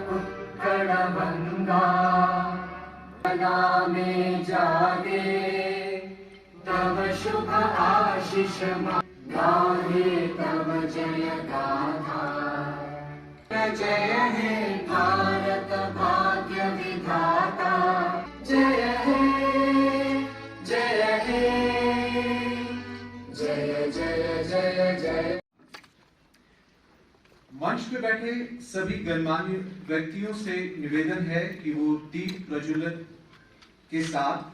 उत्कलगंगा नामे जागे तव शुभ आशीष गाहे तव जय गाथा। जय हे भारत भाग्य विधाता, जय हे जय हे जय जय जय जय। मंच पे बैठे सभी गणमान्य व्यक्तियों से निवेदन है कि वो दीप प्रज्वलन के साथ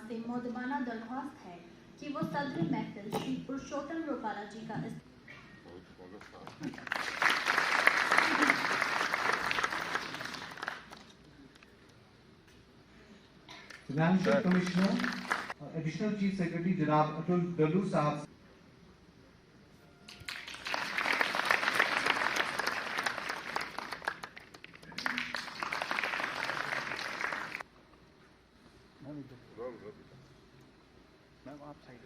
से मौजूदा दरख्वास्त है कि वो सदर महफिल श्री पुरुषोत्तम रूपाला जी का financial commissioner additional chief secretary जनाब अतुल डल्लू साहब मैम आप side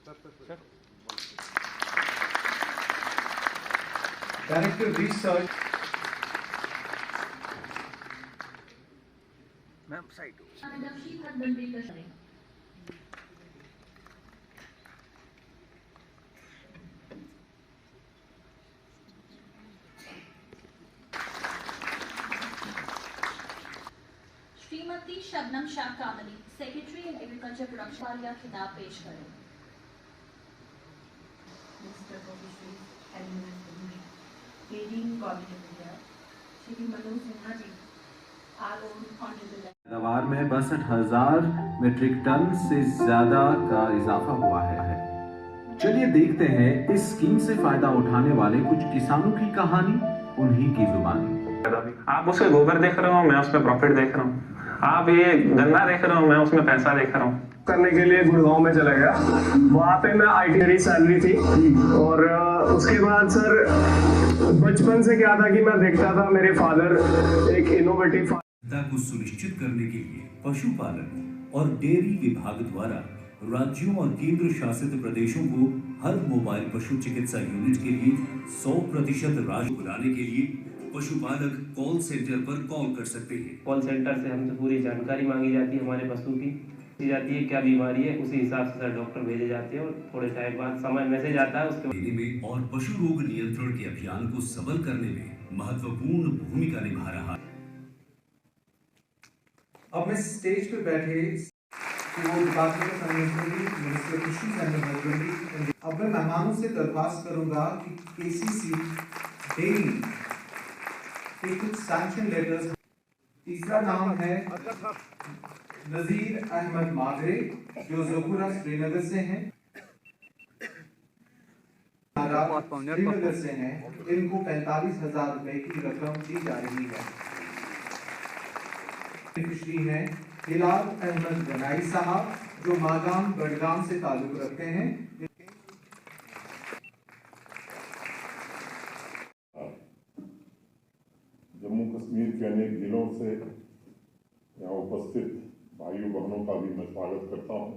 sir director research ma'am side Shrimati Shabnam Shah कामली सेक्रेटरी इन एग्रीकल्चर प्रोडक्शन का खिताब पेश करें। Minister for fisheries and coordinator Shri Manoj Sinha ji are honourable पैदावार में 62,000 मीट्रिक टन से ज्यादा का इजाफा हुआ है। चलिए देखते हैं इस स्कीम से फायदा उठाने वाले कुछ किसानों की कहानी, उन्हीं की जुबानी। आप उसमें गोबर देख रहे हो, मैं उसमें प्रॉफिट देख रहा हूँ। आप ये गन्ना देख रहे हो, मैं उसमें पैसा देख रहा हूँ। करने के लिए गुड़गांव में चला गया, वहाँ पे मैं IT मेरी सैलरी थी। और उसके बाद सर बचपन से क्या था कि मैं देखता था मेरे फादर एक इनोवेटिव को सुनिश्चित करने के लिए पशुपालन और डेयरी विभाग द्वारा राज्यों और केंद्र शासित प्रदेशों को हर मोबाइल पशु चिकित्सा यूनिट के लिए 100% राशि बुलाने के लिए पशुपालक कॉल सेंटर पर कॉल कर सकते हैं। कॉल सेंटर से हमसे पूरी जानकारी मांगी जाती है, हमारे पशु की जाती है क्या बीमारी है, उसी हिसाब से डॉक्टर भेजे जाते हैं और थोड़े टाइम बाद समय मैसेज आता है उसके देने में और पशु रोग नियंत्रण के अभियान को सबल करने में महत्वपूर्ण भूमिका निभा रहा है। अब मैं स्टेज पे बैठे अब मैं मेहमानों से दरख्वास्त करूंगा कि KCC डेयरी के कुछ सैंक्शन लेटर्स। तीसरा नाम है नजीर अहमद मागरे जो जोपुरा श्रीनगर से हैं, श्रीनगर से हैं। इनको 45,000 रुपए की रकम दी जा रही है। बेनिफिशरी हैं हिलाल अहमद गनाई साहब जो मागाम बडगाम से ताल्लुक रखते हैं। जम्मू कश्मीर के अनेक जिलों से यहाँ उपस्थित भाइयों बहनों का भी मैं स्वागत करता हूँ।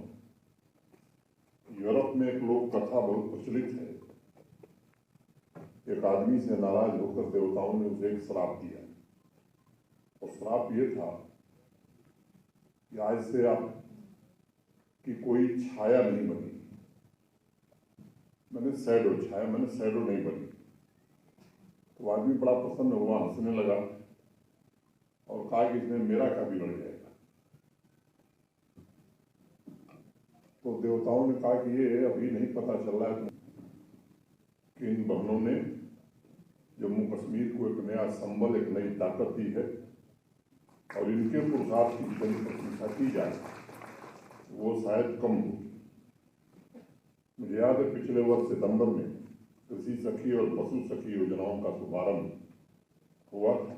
यूरोप में एक लोक कथा बहुत प्रचलित है। एक आदमी से नाराज होकर देवताओं ने उसे एक श्राप दिया और श्राप ये था कि आज से आपकी कोई छाया नहीं बनी। मैंने शैडो छाया, मैंने शैडो नहीं बनी। तो आदमी बड़ा प्रसन्न हुआ, हंसने लगा और कहा कि इसमें मेरा क्या बिगड़ जाएगा। तो देवताओं ने कहा कि ये अभी नहीं पता चल रहा है कि इन बहनों ने जम्मू कश्मीर को एक नया संबल, एक नई ताकत दी है और इनके पुरुषार्थ की जितनी प्रशंसा की जाए वो शायद कम हो। मुझे याद है पिछले वर्ष सितंबर में कृषि सखी और पशु सखी योजनाओं का शुभारंभ हुआ था।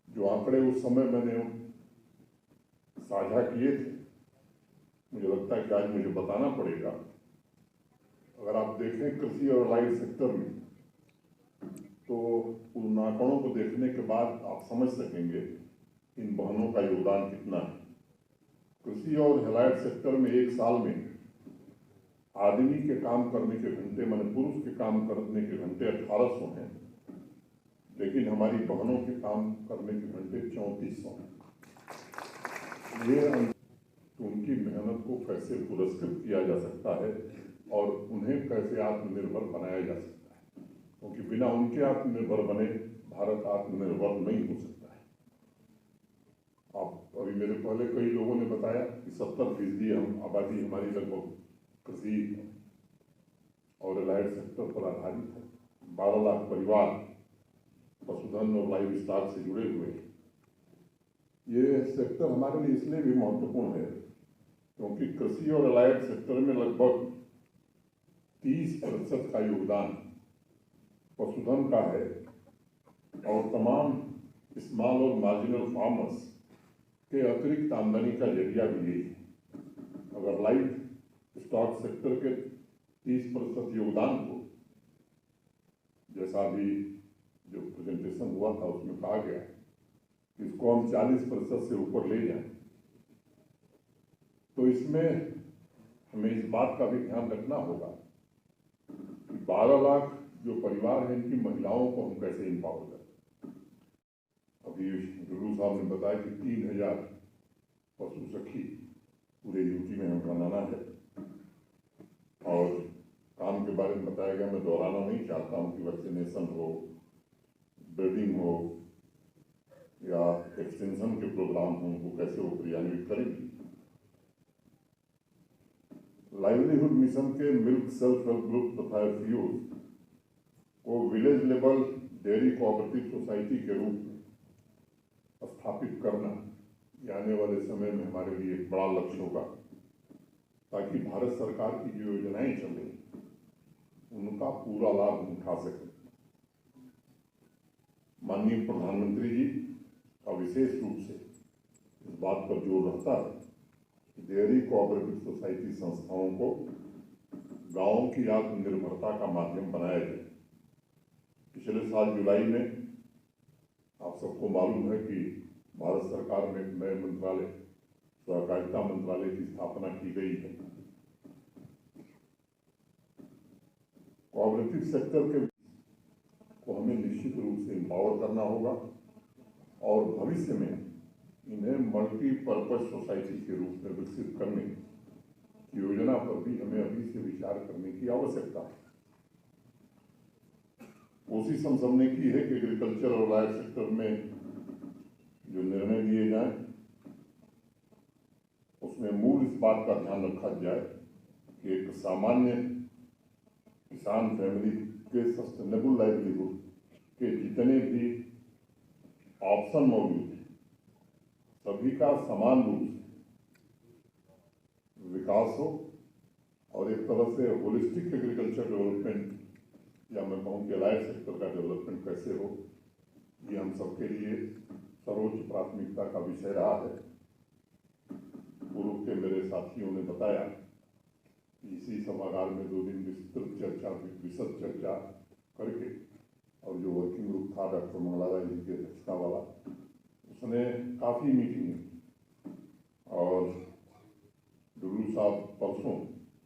जो आंकड़े उस समय मैंने साझा किए थे, मुझे लगता है कि आज मुझे बताना पड़ेगा। अगर आप देखें कृषि और लाइव सेक्टर में, तो उन आंकड़ों को देखने के बाद आप समझ सकेंगे इन बहनों का योगदान कितना है। कृषि और हेलाइड सेक्टर में एक साल में आदमी के काम करने के घंटे, माने पुरुष के काम करने के घंटे 1800 हैं, लेकिन हमारी बहनों के काम करने के घंटे 3400 हैं। ये तो उनकी मेहनत को कैसे पुरस्कृत किया जा सकता है और उन्हें कैसे आत्मनिर्भर बनाया जा सकता है, क्योंकि बिना उनके आत्मनिर्भर बने भारत आत्मनिर्भर नहीं हो सकता है। आप अभी मेरे पहले कई लोगों ने बताया कि 70% हम आबादी हमारी लगभग कृषि और एलाइड सेक्टर पर आधारित है। 12 लाख परिवार पशुधन और लाइव स्टॉक से जुड़े हुए हैं। ये सेक्टर हमारे लिए इसलिए भी महत्वपूर्ण है क्योंकि कृषि और एलाइड सेक्टर में लगभग 30% का योगदान पशुधन का है और तमाम स्मॉल और मार्जिनल फार्मर्स के अतिरिक्त आमदनी का जरिया भी यही है। अगर लाइव स्टॉक सेक्टर के 30% योगदान को, जैसा भी जो प्रेजेंटेशन हुआ था उसमें कहा गया कि इसको हम 40% से ऊपर ले जाएं, तो इसमें हमें इस बात का भी ध्यान रखना होगा कि 12 लाख जो परिवार हैं, इनकी महिलाओं को हम कैसे इम्पावर करें। अभी गुरु साहब ने बताया कि 3000 पशु सखी पूरे यूपी में हम बनाना है और काम के बारे में बताया गया। मैं दोहराना नहीं चाहता हूँ कि वैक्सीनेशन हो, ब्रीडिंग हो या एक्सटेंशन के प्रोग्राम हो, उनको कैसे वो क्रियान्वित करेंगे। लाइवलीहुड मिशन के मिल्क सेल्फ हेल्प ग्रुप तथा एफपीओज को village level dairy cooperative society के रूप में स्थापित करना ये आने वाले समय में हमारे लिए एक बड़ा लक्ष्य होगा, ताकि भारत सरकार की जो योजनाएं चल रही उनका पूरा लाभ हम उठा सकें। माननीय प्रधानमंत्री जी का विशेष रूप से इस बात पर जोर रहता है कि डेयरी कोऑपरेटिव सोसाइटी संस्थाओं को गांवों की आत्मनिर्भरता का माध्यम बनाया जाए। पिछले साल जुलाई में आप सबको मालूम है कि भारत सरकार में एक नए मंत्रालय, सहकारिता मंत्रालय की स्थापना की गई है। कोऑपरेटिव सेक्टर के को हमें निश्चित रूप से एम्पावर करना होगा और भविष्य में इन्हें मल्टीपर्पज सोसाइटी के रूप में विकसित करने की योजना पर भी हमें अभी से विचार करने की आवश्यकता है। कोशिश हम सबने की है कि एग्रीकल्चर और लाइव सेक्टर में जो निर्णय लिए जाए उसमें मूल इस बात का ध्यान रखा जाए कि एक सामान्य किसान फैमिली के सस्टेनेबल लाइवलीहुड के जितने भी ऑप्शन मौजूद हैं सभी का समान रूप से विकास हो और एक तरह से होलिस्टिक एग्रीकल्चर डेवलपमेंट, या मैं कहूँ कि लाइव सेक्टर का डेवलपमेंट कैसे हो, ये हम सबके लिए सर्वोच्च प्राथमिकता का विषय रहा है। पूर्व के मेरे साथियों ने बताया कि इसी सभागार में 2 दिन विस्तृत चर्चा, विशद चर्चा करके, और जो वर्किंग ग्रुप था डॉक्टर मंगला राय जी की अध्यक्षता वाला, उसने काफ़ी मीटिंग और डुल्लू साहब परसों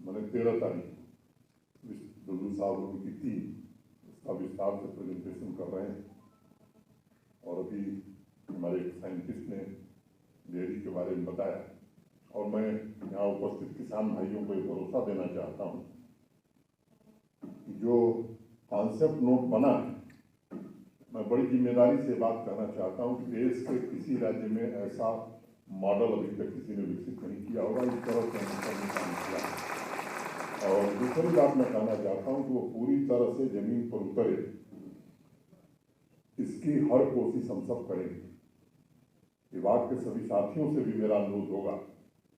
मैंने 13 तारीख डुल्लू साहब उनकी टीम उसका विस्तार से प्रेजेंटेशन कर रहे हैं। और अभी हमारे एक साइंटिस्ट ने डेयरी के बारे में बताया और मैं यहाँ उपस्थित किसान भाइयों को एक भरोसा देना चाहता हूँ कि जो कॉन्सेप्ट नोट बना है, मैं बड़ी जिम्मेदारी से बात करना चाहता हूँ कि देश के किसी राज्य में ऐसा मॉडल अभी तक किसी ने विकसित नहीं किया होगा, इस तरह से हमने काम किया। और दूसरी बात मैं कहना चाहता हूँ कि वो पूरी तरह से जमीन पर उतरे, इसकी हर कोशिश हम सब करेंगे। विभाग के सभी साथियों से भी मेरा अनुरोध होगा,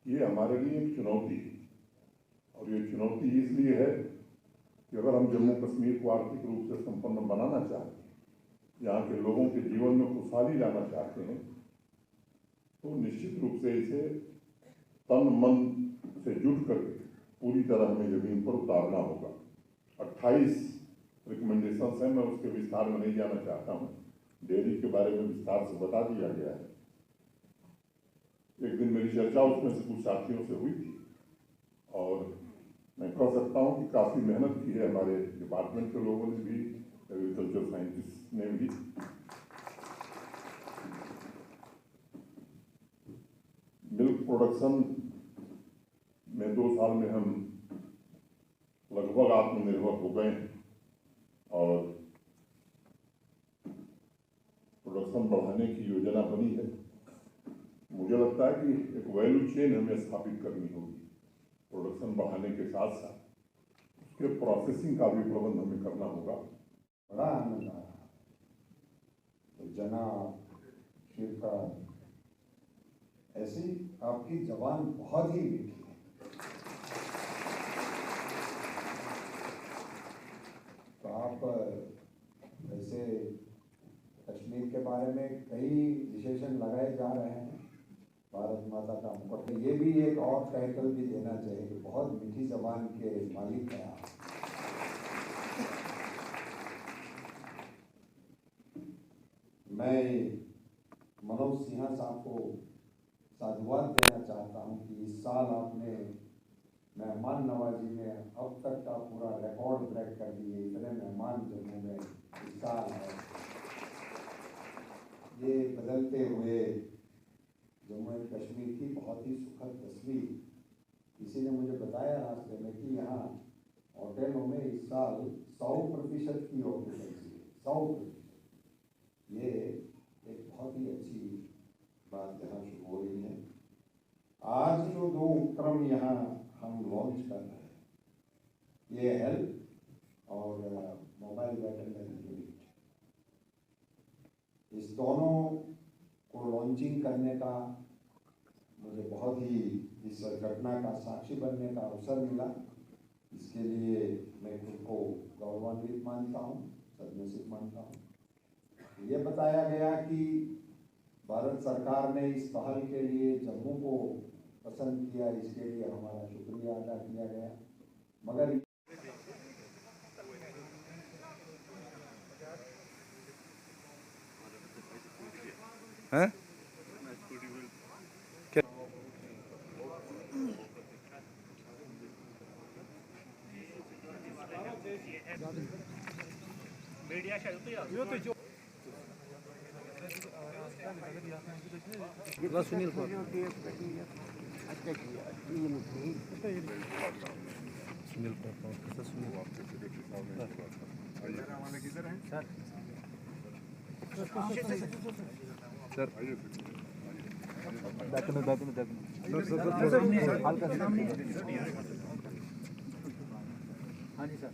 ये हमारे लिए एक चुनौती है और ये चुनौती इसलिए है कि अगर हम जम्मू कश्मीर को आर्थिक रूप से संपन्न बनाना चाहते हैं, यहाँ के लोगों के जीवन में खुशहाली लाना चाहते हैं, तो निश्चित रूप से इसे तन मन से जुट करके पूरी तरह हमें जमीन पर उतारना होगा। 28 रिकमेंडेशंस हैं, मैं उसके विस्तार में नहीं जाना चाहता हूँ। डेयरी के बारे में विस्तार से बता दिया गया है। एक दिन मेरी चर्चा उसमें से कुछ साथियों से हुई थी और मैं कह सकता हूँ कि काफ़ी मेहनत की है हमारे डिपार्टमेंट के लोगों ने भी, एग्रीकल्चर साइंटिस्ट ने भी। मिल्क प्रोडक्शन में 2 साल में हम लगभग आत्मनिर्भर हो गए हैं और प्रोडक्शन बढ़ाने की योजना बनी है। मुझे लगता है कि एक वैल्यू चेन हमें स्थापित करनी होगी। प्रोडक्शन बढ़ाने के साथ साथ उसके प्रोसेसिंग का भी प्रबंध हमें करना होगा। बड़ा आनंद आ रहा तो जनाब शिरकत, ऐसी आपकी जबान बहुत ही मीठी है। तो आप वैसे कश्मीर के बारे में कई विशेषण लगाए जा रहे हैं, भारत माता का मुकुट। ये भी एक और टाइटल भी देना चाहिए कि बहुत मीठी जबान के मालिक हैं आप। मैं मनोज सिन्हा साहब को साधुवाद देना चाहता हूं कि इस साल आपने मेहमान नवाजी में अब तक का पूरा रिकॉर्ड ब्रेक कर दिए। इतने मेहमान जम्मू में इस साल है। ये बदलते हुए जम्मू एंड कश्मीर की बहुत ही सुखद तस्वीर। किसी ने मुझे बताया रास्ते में कि यहाँ होटलों में इस साल 100% की ऑक्यूपेंसी है। 100%। ये एक बहुत ही अच्छी बात यहाँ शुरू हो रही है। आज जो 2 उपक्रम यहाँ हम लॉन्च कर रहे हैं, ये हेल्थ और मोबाइल वेटरनरी यूनिट, इस दोनों को लॉन्चिंग करने का मुझे बहुत ही इस घटना का साक्षी बनने का अवसर मिला। इसके लिए मैं खुद को गौरवान्वित मानता हूँ, सदनसीब मानता हूँ। ये बताया गया कि भारत सरकार ने इस पहल के लिए जम्मू को पसंद किया, इसके लिए हमारा शुक्रिया अदा किया गया। मगर हैं? सुनील हाँ जी सर।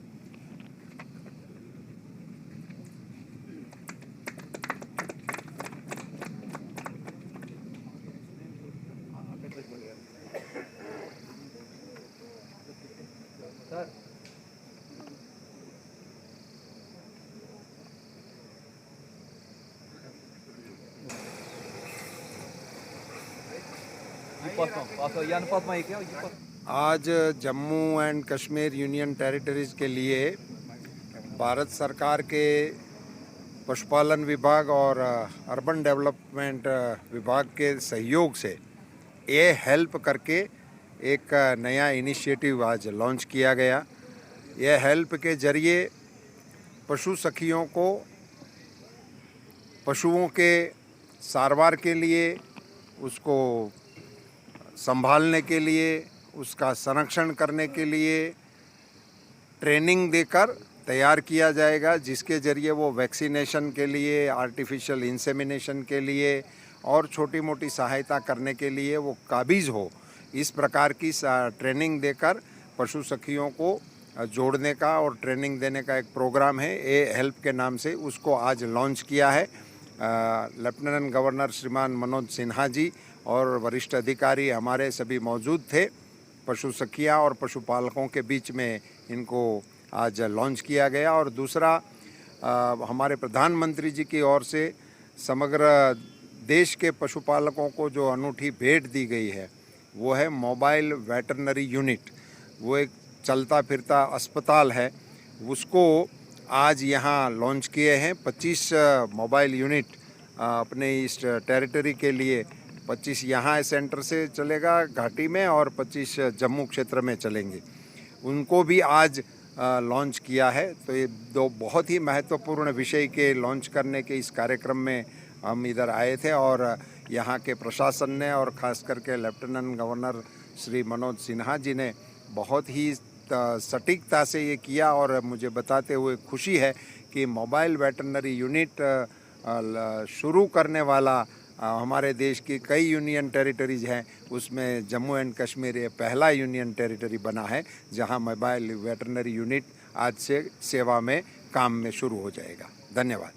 आज Jammu and Kashmir union territories के लिए भारत सरकार के पशुपालन विभाग और अर्बन डेवलपमेंट विभाग के सहयोग से ये हेल्प करके एक नया इनिशिएटिव आज लॉन्च किया गया। ये हेल्प के जरिए पशु सखियों को पशुओं के सारवार के लिए, उसको संभालने के लिए, उसका संरक्षण करने के लिए ट्रेनिंग देकर तैयार किया जाएगा, जिसके ज़रिए वो वैक्सीनेशन के लिए, आर्टिफिशियल इंसेमिनेशन के लिए और छोटी मोटी सहायता करने के लिए वो काबिज़ हो। इस प्रकार की ट्रेनिंग देकर पशु सखियों को जोड़ने का और ट्रेनिंग देने का एक प्रोग्राम है। ए हेल्प के नाम से उसको आज लॉन्च किया है। लेफ्टिनेंट गवर्नर श्रीमान मनोज सिन्हा जी और वरिष्ठ अधिकारी हमारे सभी मौजूद थे। पशु सखियाँ और पशुपालकों के बीच में इनको आज लॉन्च किया गया। और दूसरा हमारे प्रधानमंत्री जी की ओर से समग्र देश के पशुपालकों को जो अनूठी भेंट दी गई है वो है मोबाइल वेटरनरी यूनिट। वो एक चलता फिरता अस्पताल है, उसको आज यहाँ लॉन्च किए हैं। 25 मोबाइल यूनिट अपने इस टेरिटरी के लिए, 25 यहाँ सेंटर से चलेगा घाटी में और 25 जम्मू क्षेत्र में चलेंगे, उनको भी आज लॉन्च किया है। तो ये दो बहुत ही महत्वपूर्ण विषय के लॉन्च करने के इस कार्यक्रम में हम इधर आए थे और यहाँ के प्रशासन ने और ख़ास करके लेफ्टिनेंट गवर्नर श्री मनोज सिन्हा जी ने बहुत ही सटीकता से ये किया। और मुझे बताते हुए खुशी है कि मोबाइल वेटरनरी यूनिट शुरू करने वाला हमारे देश की कई यूनियन टेरिटरीज हैं, उसमें जम्मू एंड कश्मीर ये पहला यूनियन टेरिटरी बना है जहां मोबाइल वेटरनरी यूनिट आज से सेवा में काम में शुरू हो जाएगा। धन्यवाद।